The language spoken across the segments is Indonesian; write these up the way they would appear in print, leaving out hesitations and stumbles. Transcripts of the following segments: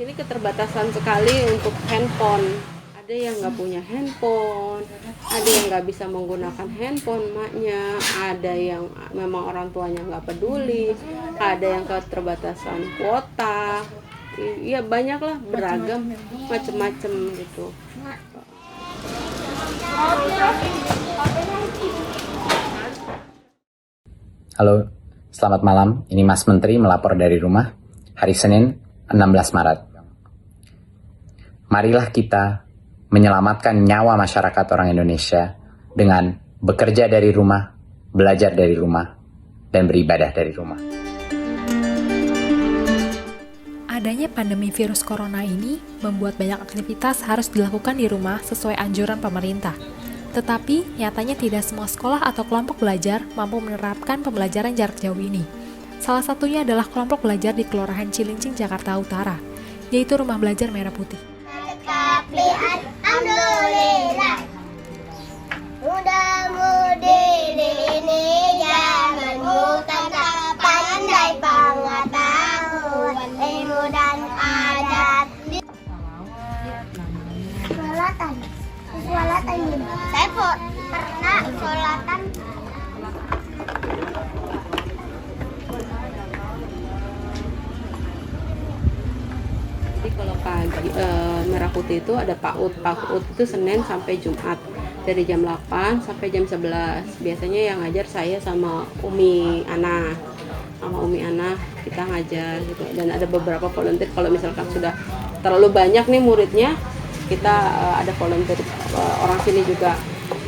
sini keterbatasan sekali untuk handphone. Ada yang nggak punya handphone, ada yang nggak bisa menggunakan handphone maknya, ada yang memang orang tuanya nggak peduli, ada yang keterbatasan kuota. Iya banyak lah, beragam, macem-macem gitu. Halo, selamat malam. Ini Mas Menteri melapor dari rumah hari Senin 16 Maret. Marilah kita menyelamatkan nyawa masyarakat orang Indonesia dengan bekerja dari rumah, belajar dari rumah, dan beribadah dari rumah. Adanya pandemi virus corona ini membuat banyak aktivitas harus dilakukan di rumah sesuai anjuran pemerintah. Tetapi, nyatanya tidak semua sekolah atau kelompok belajar mampu menerapkan pembelajaran jarak jauh ini. Salah satunya adalah kelompok belajar di Kelurahan Cilincing, Jakarta Utara, yaitu Rumah Belajar Merah Putih. Alhamdulillah, mudah-mudi ini zaman bukan tak pandai pengetahuan ilmu dan adat. Sholatan ini. Saya pernah sholatan. Jadi kalau pagi Merah Putih itu ada PAUD. PAUD itu Senin sampai Jumat dari jam 8 sampai jam 11. Biasanya yang ngajar saya sama Umi Ana. Kita ngajar gitu. Dan ada beberapa volunteer kalau misalkan sudah terlalu banyak nih muridnya, kita ada volunteer orang sini juga.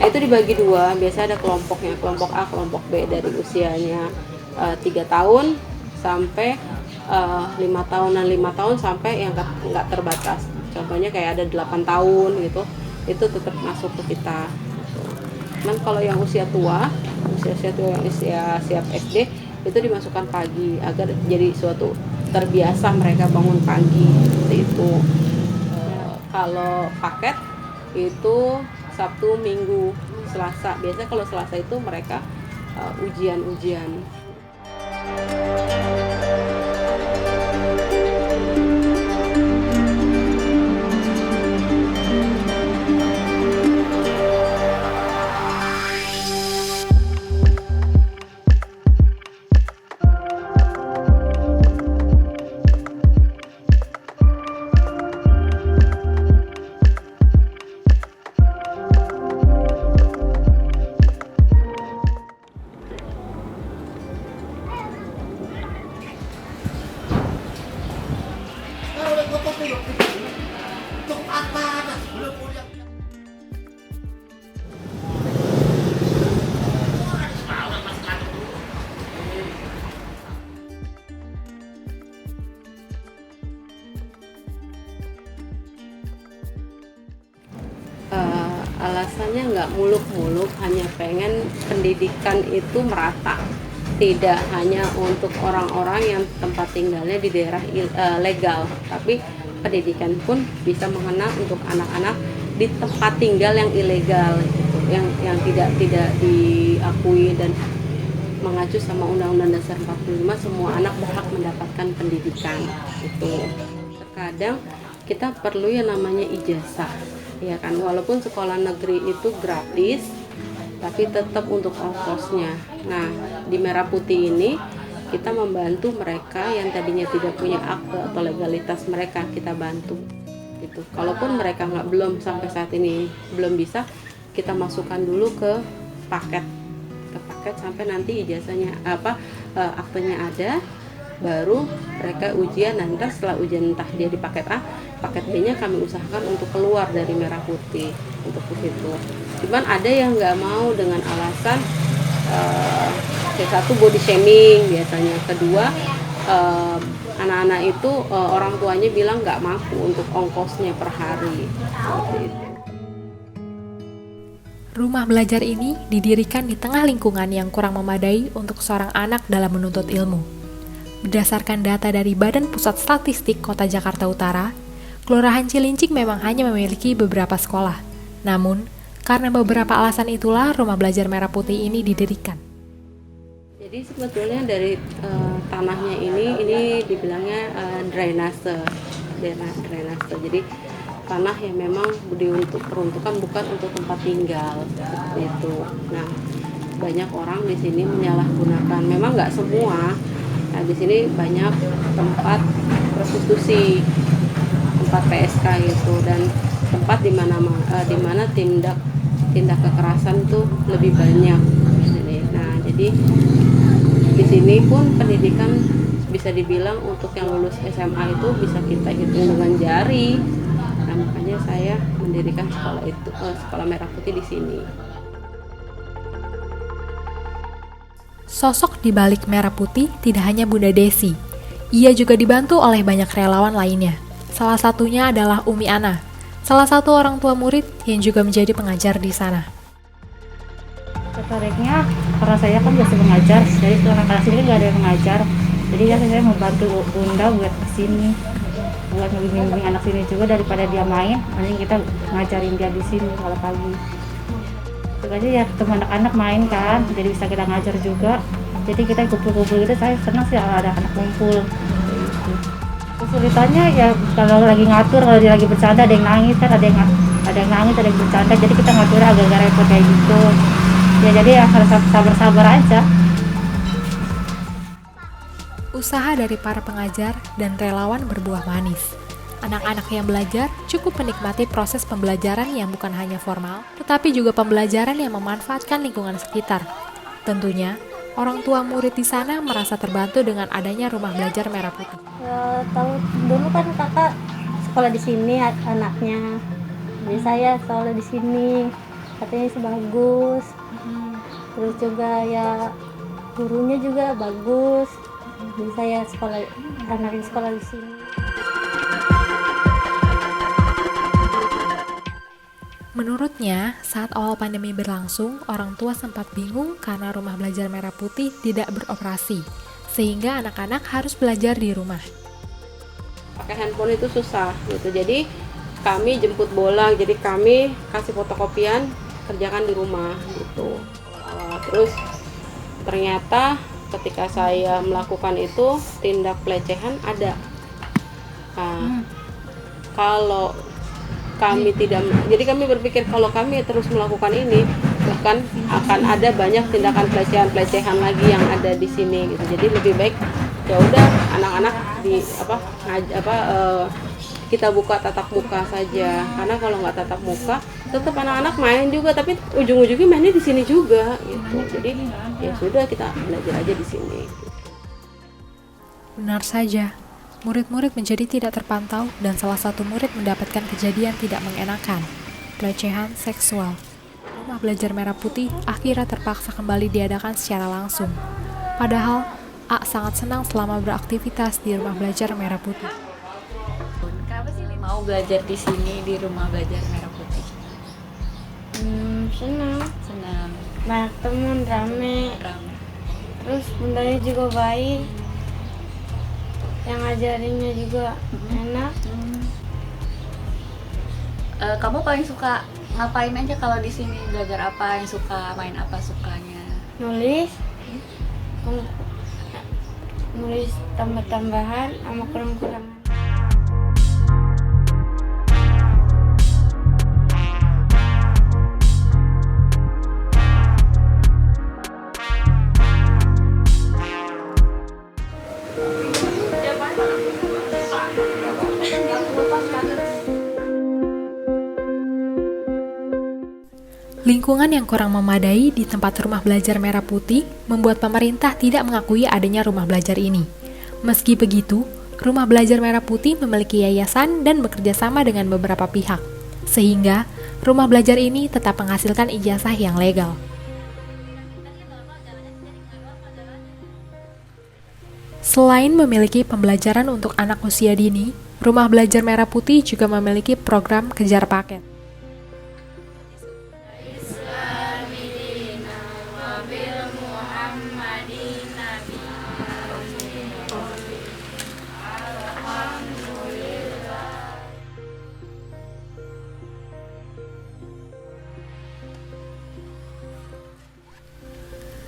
Nah, itu dibagi dua. Biasa ada kelompoknya, kelompok A, kelompok B dari usianya 3 tahun sampai 5 tahunan, 5 tahun sampai yang nggak terbatas. Contohnya kayak ada 8 tahun gitu, itu tetap masuk ke kita. Nah kalau yang usia tua yang usia siap SD itu dimasukkan pagi agar jadi suatu terbiasa mereka bangun pagi seperti itu. Kalau paket itu Sabtu, Minggu, Selasa. Biasanya kalau Selasa itu mereka ujian-ujian. Alasannya nggak muluk-muluk, hanya pengen pendidikan itu merata, tidak hanya untuk orang-orang yang tempat tinggalnya di daerah legal, tapi pendidikan pun bisa mengena untuk anak-anak di tempat tinggal yang ilegal, gitu, yang tidak diakui dan mengacu sama Undang-Undang Dasar 45, semua anak berhak mendapatkan pendidikan. Itu terkadang kita perlu yang namanya ijazah, ya kan, walaupun sekolah negeri itu gratis tapi tetap untuk ongkosnya. Nah di Merah Putih ini kita membantu mereka yang tadinya tidak punya akte atau legalitas, mereka kita bantu gitu. Kalaupun mereka belum sampai saat ini belum bisa, kita masukkan dulu ke paket sampai nanti ijazahnya aktenya ada, baru mereka ujian. Dan nanti setelah ujian entah dia di paket A, paket B nya kami usahakan untuk keluar dari Merah Putih untuk itu. Cuman ada yang nggak mau dengan alasan satu body shaming biasanya, kedua anak-anak itu orang tuanya bilang nggak mampu untuk ongkosnya per hari seperti itu. Rumah belajar ini didirikan di tengah lingkungan yang kurang memadai untuk seorang anak dalam menuntut ilmu. Berdasarkan data dari Badan Pusat Statistik Kota Jakarta Utara, Kelurahan Cilincing memang hanya memiliki beberapa sekolah. Namun, karena beberapa alasan itulah Rumah Belajar Merah Putih ini didirikan. Jadi sebetulnya dari tanahnya ini dibilangnya drainase. drainase. Jadi tanah yang memang peruntukan bukan untuk tempat tinggal seperti itu. Nah, banyak orang di sini menyalahgunakan. Memang nggak semua. Nah, di sini banyak tempat prostitusi, tempat PSK gitu, dan tempat di mana tindak kekerasan tuh lebih banyak di sini. Nah, jadi di sini pun pendidikan bisa dibilang untuk yang lulus SMA itu bisa kita hitung dengan jari. Nah, makanya saya mendirikan sekolah Merah Putih di sini. Sosok di balik Merah Putih tidak hanya Bunda Desi. Ia juga dibantu oleh banyak relawan lainnya. Salah satunya adalah Umi Ana, salah satu orang tua murid yang juga menjadi pengajar di sana. Tertariknya karena saya kan biasa mengajar, jadi anak-anak sini kan nggak ada yang mengajar, jadi ya saya membantu Bunda buat kesini, buat ngebimbing anak sini juga daripada dia main, mending kita ngajarin dia di sini kalau pagi. Terus aja ya ketemu anak-anak main kan, jadi bisa kita ngajar juga. Jadi kita kumpul-kumpul gitu, saya senang sih ada anak kumpul. Kesulitannya ya kalau lagi ngatur, kalau dia lagi bercanda ada yang nangis kan, ada yang nangis, ada yang bercanda, jadi kita ngatur agak-agak repot kayak gitu. Ya jadi ya harus sabar-sabar aja. Usaha dari para pengajar dan relawan berbuah manis. Anak-anak yang belajar cukup menikmati proses pembelajaran yang bukan hanya formal, tetapi juga pembelajaran yang memanfaatkan lingkungan sekitar. Tentunya, orang tua murid di sana merasa terbantu dengan adanya rumah belajar Merah Putih. Tahu dulu kan kakak sekolah di sini anaknya, jadi saya sekolah di sini, katanya sih bagus. Terus juga ya gurunya juga bagus, jadi saya anaknya sekolah di sini. Menurutnya, saat awal pandemi berlangsung, orang tua sempat bingung karena rumah belajar Merah Putih tidak beroperasi, sehingga anak-anak harus belajar di rumah. Pakai handphone itu susah gitu. Jadi kami jemput bola, jadi kami kasih fotokopian, kerjakan di rumah gitu. Terus ternyata ketika saya melakukan itu tindak pelecehan ada. Nah, kalau kami tidak, jadi kami berpikir kalau kami terus melakukan ini bahkan akan ada banyak tindakan pelecehan lagi yang ada di sini gitu. Jadi lebih baik ya udah anak-anak kita buka tatap muka saja, karena kalau nggak tatap muka tetap anak-anak main juga, tapi ujung-ujungnya mainnya di sini juga gitu. Jadi ya sudah, kita belajar aja di sini. Benar saja, murid-murid menjadi tidak terpantau dan salah satu murid mendapatkan kejadian tidak mengenakan, pelecehan seksual. Rumah belajar Merah Putih akhirnya terpaksa kembali diadakan secara langsung. Padahal, A sangat senang selama beraktivitas di rumah belajar Merah Putih. Kenapa sih mau belajar di sini di rumah belajar Merah Putih? Senang, banyak teman, rame, terus bundanya juga baik, yang ngajarinnya juga enak. Kamu paling suka ngapain aja kalau di sini? Belajar apa? Yang suka main apa sukanya? Nulis tambah-tambahan sama kurang-kurangan. Lingkungan yang kurang memadai di tempat rumah belajar Merah Putih membuat pemerintah tidak mengakui adanya rumah belajar ini. Meski begitu, rumah belajar Merah Putih memiliki yayasan dan bekerja sama dengan beberapa pihak, sehingga rumah belajar ini tetap menghasilkan ijazah yang legal. Selain memiliki pembelajaran untuk anak usia dini, rumah belajar Merah Putih juga memiliki program kejar paket.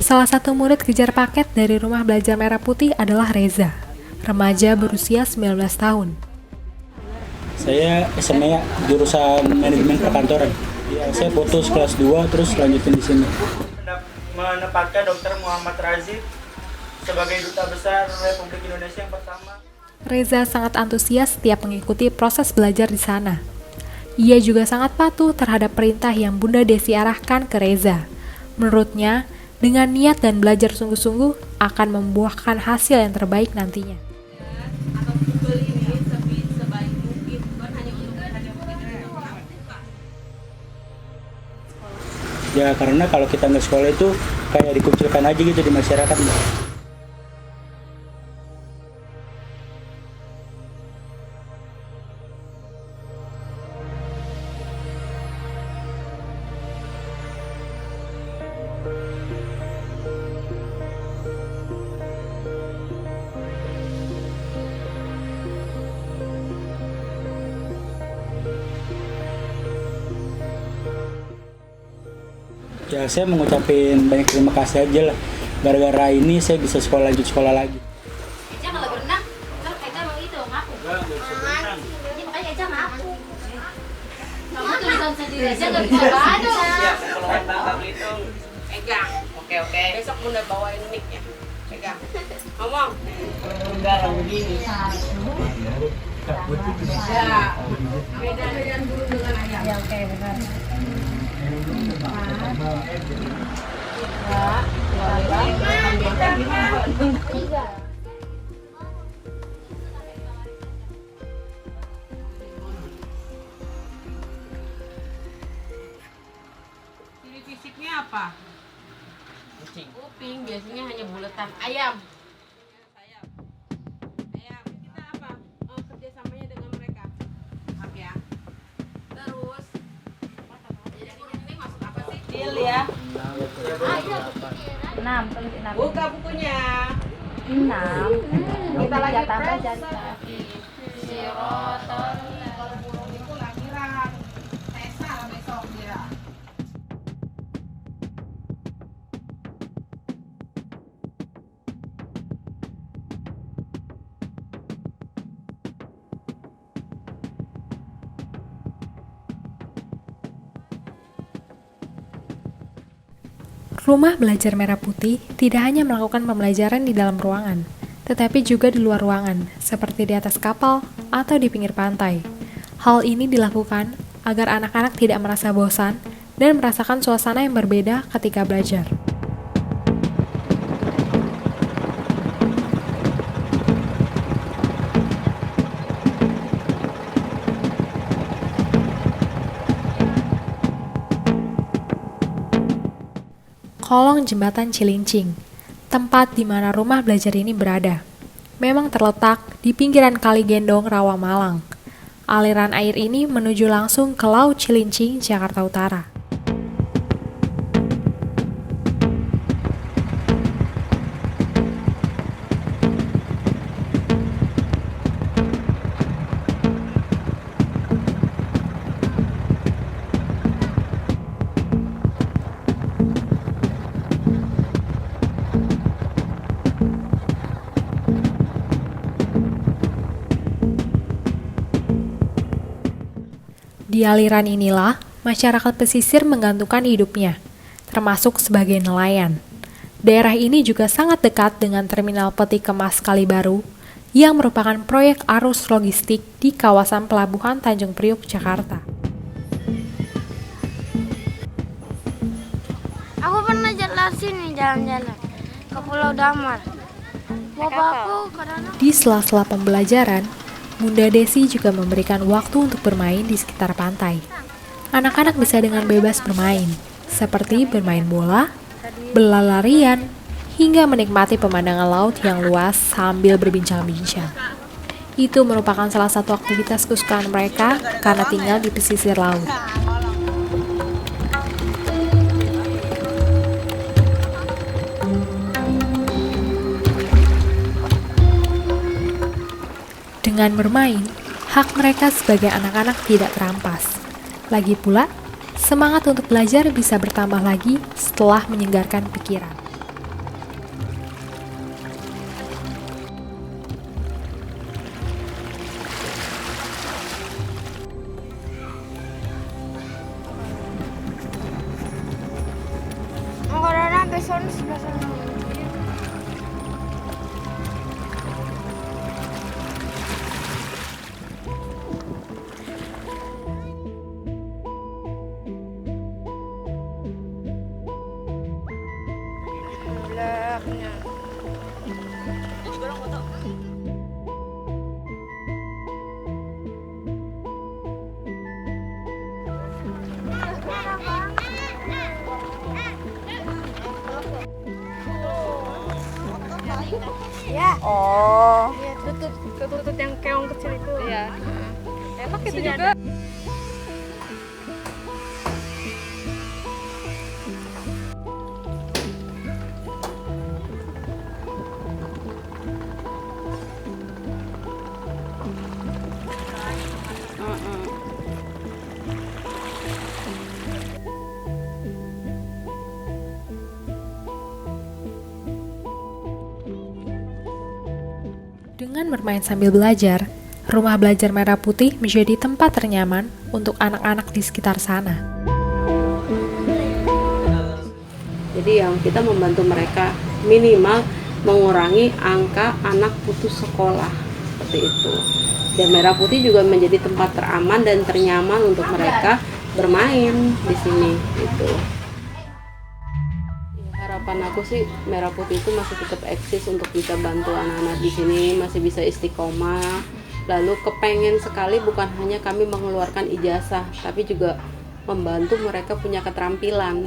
Salah satu murid kejar paket dari rumah belajar Merah Putih adalah Reza, remaja berusia 19 tahun. Saya SMA jurusan manajemen perkantoran. Ya, saya putus kelas 2 terus lanjutin di sini. Menempatkan Dr. Muhammad Razif sebagai Duta Besar Republik Indonesia yang pertama. Reza sangat antusias setiap mengikuti proses belajar di sana. Ia juga sangat patuh terhadap perintah yang Bunda Desi arahkan ke Reza. Menurutnya, dengan niat dan belajar sungguh-sungguh akan membuahkan hasil yang terbaik nantinya. Ya karena kalau kita nggak sekolah itu kayak dikucilkan aja gitu di masyarakat. Ya saya mengucapin banyak terima kasih aja lah. Gara-gara ini saya bisa lanjut sekolah lagi. Eja kalau berenang, kan Eja emang itu ngaku. Enggak bisa berenang. Jadi makanya Eja ngaku. Kamu tulisan sendiri aja nggak bisa baca. Ya, kalau Bang itu pegang. Oke. Besok Bunda bawain mic-nya. Pegang. Ngomong. Enggak begini. Ya. Beda dulu dengan ayam. Ya oke, benar. Ciri fisiknya apa? Kuping biasanya hanya bulatan. Ayam. Ayam. Kita apa? Kerjasamanya dengan mereka. Maaf ya. Terus. Jadi ini masuk apa sih? Deal ya. 6, tulis 6. Buka bukunya. 6. Kita lagi tambah press. jadi Sirotol. Kalau burung itu lahiran. Tesa lah besok dia. Rumah Belajar Merah Putih tidak hanya melakukan pembelajaran di dalam ruangan, tetapi juga di luar ruangan, seperti di atas kapal atau di pinggir pantai. Hal ini dilakukan agar anak-anak tidak merasa bosan dan merasakan suasana yang berbeda ketika belajar. Kolong Jembatan Cilincing, tempat di mana rumah belajar ini berada, memang terletak di pinggiran Kali Gendong, Rawamalang. Aliran air ini menuju langsung ke Laut Cilincing, Jakarta Utara. Di aliran inilah, masyarakat pesisir menggantungkan hidupnya, termasuk sebagai nelayan. Daerah ini juga sangat dekat dengan terminal peti kemas Kalibaru, yang merupakan proyek arus logistik di kawasan Pelabuhan Tanjung Priuk, Jakarta. Aku pernah jalan sini jalan-jalan ke Pulau Damar. Bapakku kadang Di sela-sela pembelajaran, Bunda Desi juga memberikan waktu untuk bermain di sekitar pantai. Anak-anak bisa dengan bebas bermain, seperti bermain bola, berlarian, hingga menikmati pemandangan laut yang luas sambil berbincang-bincang. Itu merupakan salah satu aktivitas kesukaan mereka karena tinggal di pesisir laut. Dengan bermain, hak mereka sebagai anak-anak tidak terampas. Lagi pula, semangat untuk belajar bisa bertambah lagi setelah menyegarkan pikiran. sana sebelah sana. Belakangnya. Ya. Oh. Iya, tutut yang keong kecil itu. Iya. Enak itu juga. Dengan bermain sambil belajar, Rumah Belajar Merah Putih menjadi tempat ternyaman untuk anak-anak di sekitar sana. Jadi yang kita membantu mereka minimal mengurangi angka anak putus sekolah seperti itu. Dan Merah Putih juga menjadi tempat teraman dan ternyaman untuk mereka bermain di sini gitu. Harapan aku sih Merah Putih itu masih tetap eksis untuk bisa bantu anak-anak di sini, masih bisa istiqomah. Lalu kepengen sekali bukan hanya kami mengeluarkan ijazah, tapi juga membantu mereka punya keterampilan.